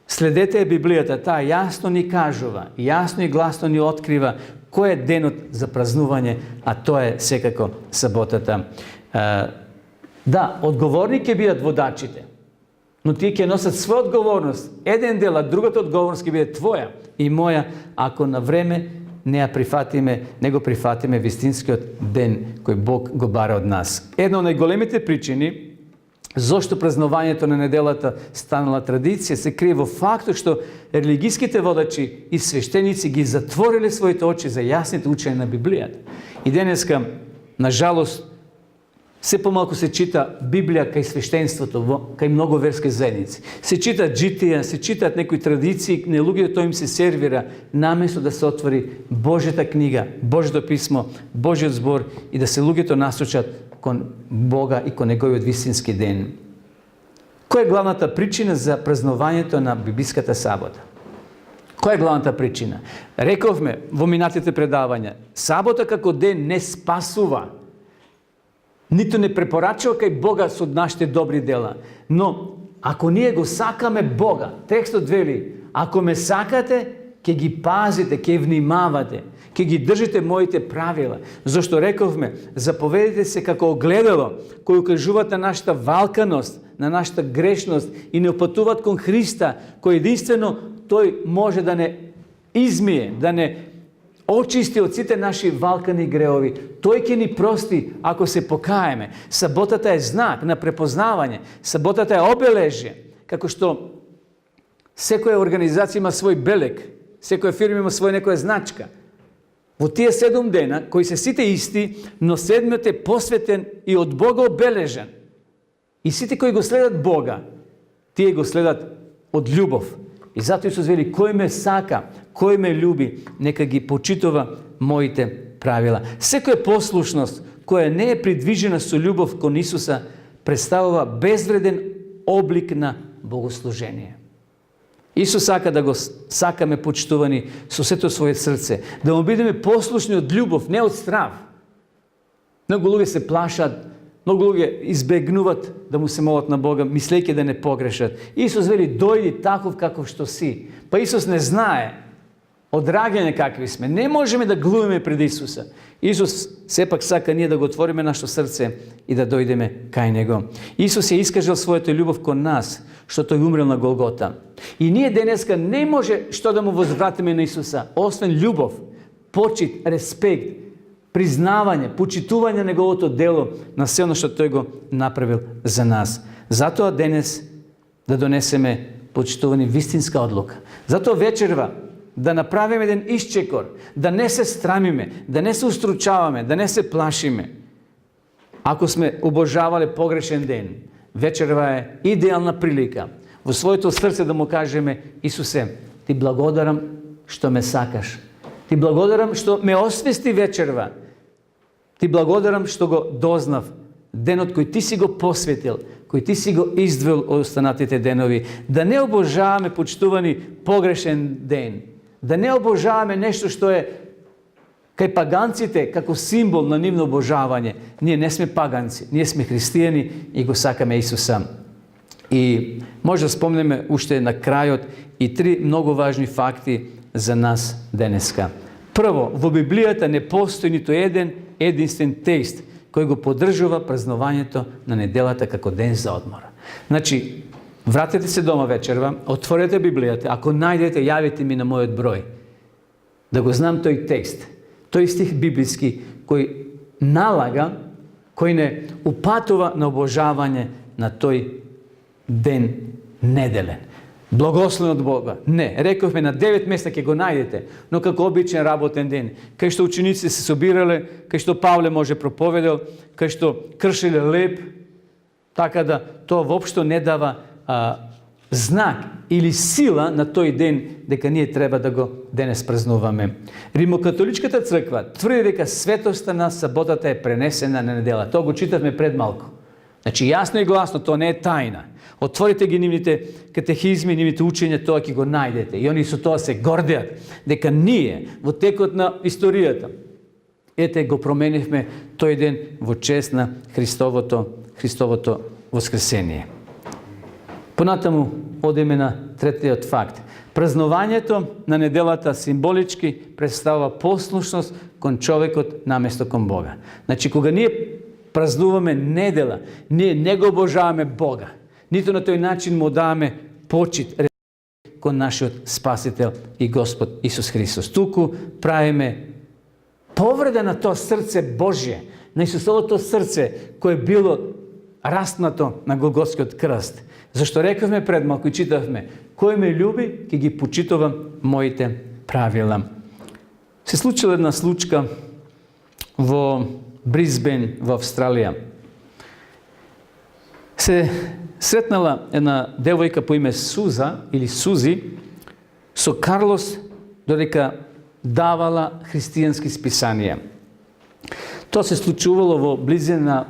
A: Следете Библијата, таа јасно ни кажува, јасно и гласно ни открива кој е денот за празнување, а тоа е секако саботата. Да, одговорни ќе бидат водачите, но тие ќе носат своја одговорност. Еден дел, а другата одговорност ќе биде твоја и моја, ако на време не го прифатиме вистинскиот ден кој Бог го бара од нас. Една од најголемите причини Зошто празнувањето на неделата станала традиција се крие во фактот што религиските водачи и свештеници ги затвориле своите очи за јасните учења на Библијата. И денеска, на жалост, се помалку се чита Библија кај свештенството, кај многу верски заедници. Се читат джитија, се читат некои традиции, не луѓето тоа им се сервира, наместо да се отвори Божјата книга, Божјото писмо, Божјиот збор и да се луѓето насочат кон Бога и кон неговиот вистински ден. Која е главната причина за празнувањето на библиската сабота? Која е главната причина? Рековме во минатите предавања, сабота како ден не спасува, ниту не препорачува кај Бога со нашите добри дела. Но, ако ние го сакаме Бога, текстот вели, ако ме сакате, ќе ги пазите, ќе внимавате, ќе ги држите моите правила. Зашто рековме, заповедите се како огледало, кои укажуваат на нашата валканост, на нашата грешност и не опатуваат кон Христа, кој единствено Тој може да не измие, да не очисти од сите наши валкани греови. Тој ќе ни прости ако се покаеме. Саботата е знак на препознавање. Саботата е обележје. Како што секоја организација има свој белег, секоја фирма има своја некоја значка. Во тие 7 дена, кои се сите исти, но 7-миот е посветен и од Бога обележен. И сите кои го следат Бога, тие го следат од љубов. И затоа Исус вели, кој ме сака, кој ме љуби, нека ги почитува моите правила. Секоја послушност која не е придвижена со љубов кон Исуса, представува безвреден облик на богослужение. Исус сака да го сакаме почитувани со сето своје срце, да му бидеме послушни од љубов, не од страв. Многу луѓе се плашат, многу луѓе избегнуваат да му се молат на Бога, мислејќи да не погрешат. Исус вели, дојди таков каков што си. Па Исус не знае од раѓање какви сме. Не можеме да глумиме пред Исуса. Исус сепак сака ние да го отвориме нашето срце и да дојдеме кај Него. Исус е искажал својата љубов кон нас, што тој умрел на Голгота. И ние денеска не може што да му возвратиме на Исуса, освен љубов, почит, респект, признавање, почитување на неговото дело, на се оно што тој го направил за нас. Затоа денес да донесеме почитувани вистинска одлука. Затоа вечерва да направиме еден исчекор, да не се страмиме, да не се устручаваме, да не се плашиме. Ако сме обожавале погрешен ден, вечерва е идеална прилика во своето срце да му кажеме, Исусе, ти благодарам што ме сакаш. Ти благодарам што ме освести вечерва. Ти благодарам што го дознав денот кој ти си го посветил, кој ти си го издвел од останатите денови. Да не обожаваме почитувани погрешен ден. Да не обожаваме нешто што е кај паганците како символ на нивно обожавање. Ние не сме паганци, ние сме христијани и го сакаме Исуса. И може да спомнеме уште на крајот и 3 многу важни факти за нас денеска. Прво, во Библијата не постои ниту еден единствен текст кој го поддржува празнувањето на неделата како ден за одмор. Значи, вратете се дома вечерва, отворете Библијата, ако најдете, јавите ми на мојот број, да го знам тој текст, тој стих библиски кој налага, кој не упатува на обожавање на тој ден неделен. Благословен од Бога. Не, рековме на 9 места ќе го најдете, но како обичен работен ден, кај што ученици се собирале, кај што Павле може проповедал, кај што кршеле леп, така да тоа воопшто не дава знак или сила на тој ден дека ние треба да го денес празнуваме. Римокатоличката црква тврди дека светоста на саботата е пренесена на недела. Тоа го читавме пред малку. Значи, јасно и гласно, тоа не е тајна. Отворите ги нивните катехизми, нивните учења, тоа ќе го најдете. И они со тоа се гордеат, дека ние, во текот на историјата, ете го променивме тој ден во чест на Христовото воскресение. Понатаму одеме на третиот факт. Празнувањето на неделата символички представува послушност кон човекот наместо кон Бога. Значи, кога ние празнуваме недела, ние не го обожаваме Бога. Нито на тој начин му даваме почит кон нашиот Спасител и Господ Исус Христос. Туку правиме повреда на тоа срце Божје, на Исусовото срце, кое било распнато на Голготскиот крст. Зашто рековме пред малку и читавме: кој ме љуби, ќе ги почитувам моите правила. Се случила една случка во Брисбен, во Австралија. Се сретнала една девојка по име Суза или Сузи со Карлос додека давала христијански списанија. Тоа се случувало во близина на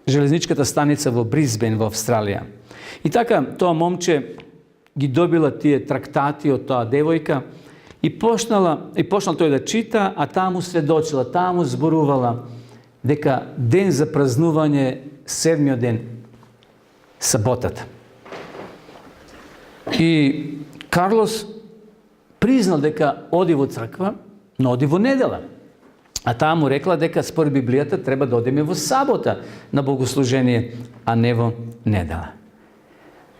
A: железничката станица во Брисбен во Австралија. И така тоа момче ги добила тие трактати од тоа девојка и почнал тој да чита, а таа му сведочила, таа му зборувала дека ден за празнување, седмиот ден, саботата. И Карлос признал дека оди во црква, но оди во недела. А таа му рекла дека според Библијата треба да одиме во сабота на богослужение, а не во недела.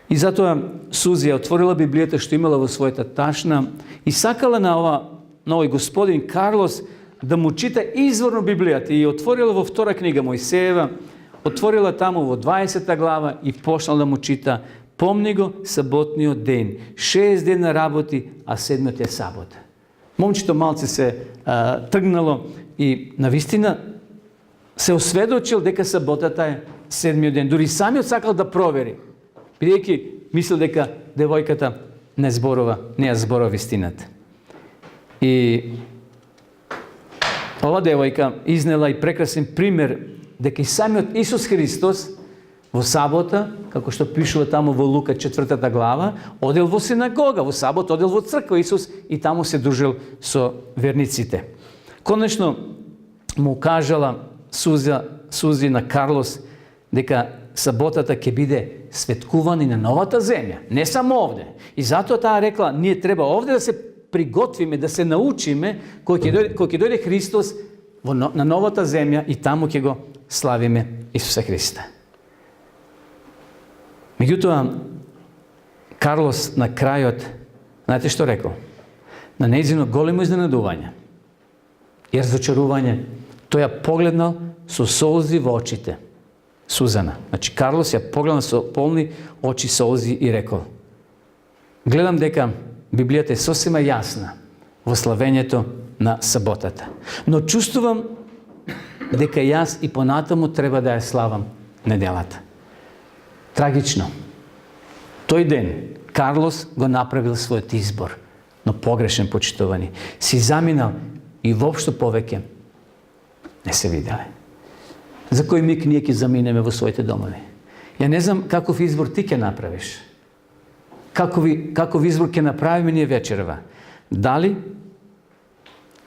A: И затоа Сузи отворила Библијата што имала во својата ташна и сакала на овој господин Карлос да му чита изворно Библијата. И отворила во втора книга Мојсеева, отворила таму во 20 глава и почнала да му чита: помни го саботниот ден, 6 дена работи, а 7-миот е сабота. Момчето малце се тргнало и навистина се осведочил дека саботата е 7-миот ден. Дури самиот сакал да провери, бидејќи мислил дека девојката не ја зборува вистината. И ова девојка изнела и прекрасен пример дека и самиот Исус Христос во сабота, како што пишува таму во Лука 4 глава, одел во синагога, во сабот одел во црква Исус и таму се дружил со верниците. Конечно му кажала Сузи на Карлос дека саботата ќе биде светкувана и на новата земја, не само овде. И затоа таа рекла: ние треба овде да се приготвиме, да се научиме кој ќе дојде Христос на новата земја и таму ќе го славиме Исуса Христа. Меѓутоа, Карлос на крајот, знаете што рекол? На нејзино големо изненадување и разочарување, тој ја погледнал со солзи во очите. Сузана. Значи, Карлос ја погледнал со полни очи солзи и рекол: гледам дека Библијата е сосема јасна во славењето на саботата. Но чувствувам дека јас и понатаму треба да ја славам неделата. Трагично. Тој ден Карлос го направил својот избор, но погрешен, почитувани. Си заминал и воопшто повеќе не се виделе. За кој миг ние ќе заминеме во своите домови? Ја не знам каков избор ти ќе направиш. Каков избор ќе направиме ние вечерва? Дали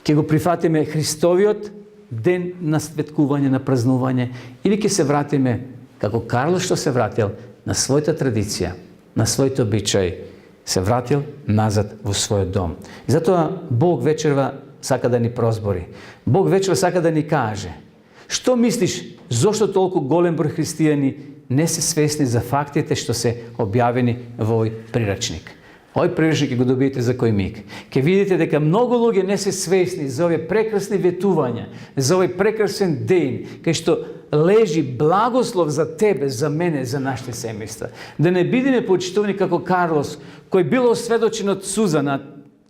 A: ќе го прифатиме Христовиот ден на светкување, на празнување, или ќе се вратиме како Карлос што се вратил на својата традиција, на своите обичаи, се вратил назад во својот дом. И затоа Бог вечерва сака да ни прозбори. Бог вечерва сака да ни каже: што мислиш, зошто толку голем број христијани не се свесни за фактите што се објавени во овој прирачник? Овој прирачник ќе го добиете за кој миг. Ќе видите дека многу луѓе не се свесни за овие прекрасни ветувања, за овој прекрасен ден, кај што лежи благослов за тебе, за мене, за нашите семејства. Да не бидеме почитувани како Карлос, кој бил осведочен од Сузана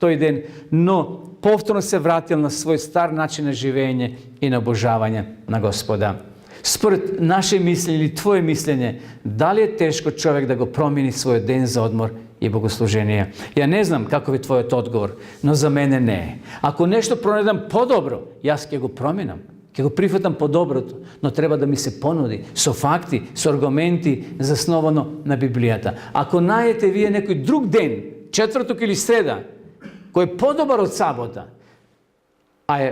A: тој ден, но повторно се вратил на свој стар начин на живење и на обожавање на Господа. Според наше мислење или твое мислење, дали е тешко човек да го промени својот ден за одмор и богослужение? Ја не знам каков е твојот одговор, но за мене не е. Ако нешто пронајдам подобро, јас ќе го променам, ќе го прифатам подоброто, но треба да ми се понуди со факти, со аргументи, засновано на Библијата. Ако најдете вие некој друг ден, четврток или среда, кој е подобар од сабота, а е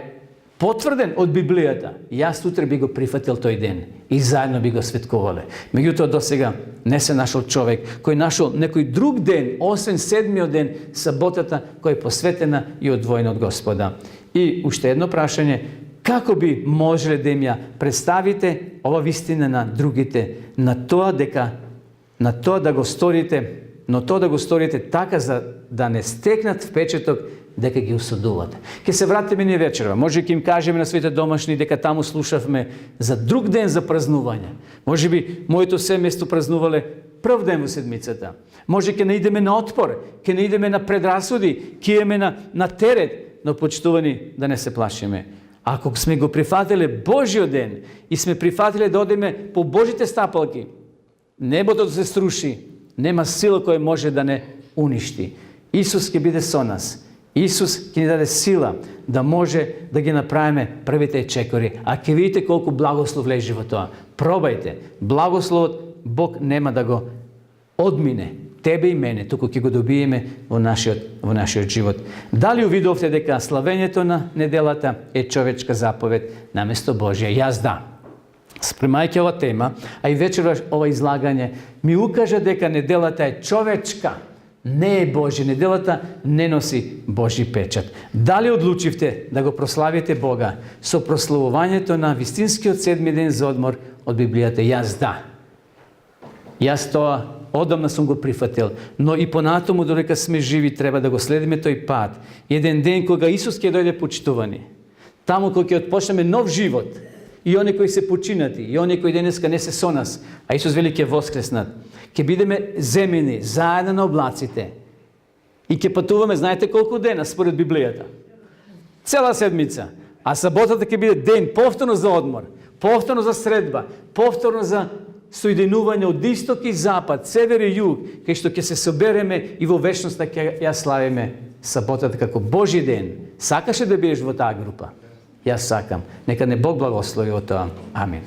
A: потврден од Библијата, јас утре би го прифатил тој ден и заедно би го светкувале. Меѓутоа до сега не се нашол човек кој нашол некој друг ден, освен седмиот ден, саботата, која е посветена и одвоена од Господа. И уште едно прашање: како би можеле да им ја представите ова вистина на другите, на тоа да го сторите, но тоа да го сторите така за да не стекнат впечаток дека ги осудувате. Ке се вратиме ние вечерва. Може ќе им кажеме на своите домашни дека таму слушавме за друг ден за празнување. Може би моето семејство празнувале прв ден во седмицата. Може ќе не идеме на отпор, ќе не идеме на предрасуди, ќе идеме на терет, но почитувани да не се плашиме. Ако сме го прифатиле Божиот ден и сме прифатиле да одеме по Божите стапалки, небото да се струши, нема сила која може да не уништи. Исус ќе биде со нас. Исус ќе ни даде сила да може да ги направиме првите чекори. А ќе видите колку благослов лежи во тоа. Пробајте. Благословот Бог нема да го одмине тебе и мене, туку ќе го добиеме во нашиот живот. Дали увидовте дека славењето на неделата е човечка заповед наместо Божја? Јас да. Спремајќи ова тема, а и вечераш ова излагање, ми укажа дека неделата е човечка, не е Божја. Неделата не носи Божи печат. Дали одлучивте да го прославите Бога со прославувањето на вистинскиот седми ден за одмор од Библијата? Јас да. Јас тоа одамна сум го прифатил, но и понатаму додека сме живи треба да го следиме тој пат. Еден ден кога Исус ќе дојде почитувани, таму кога ќе отпочнеме нов живот, и они кои се починати, и они кои денеска не се со нас, а Исус вели ќе воскреснат, ќе бидеме земени заедно на облаците и ќе патуваме, знаете колку дена според Библијата? Цела седмица. А саботата ќе биде ден повторно за одмор, повторно за средба, повторно за соединување од исток и запад, север и југ, кај што ќе се собереме и во вечноста ќе ја славиме саботата како Божи ден. Сакаше да бидеш во таа група? Јас сакам. Нека не Бог благослови во тоа. Амин.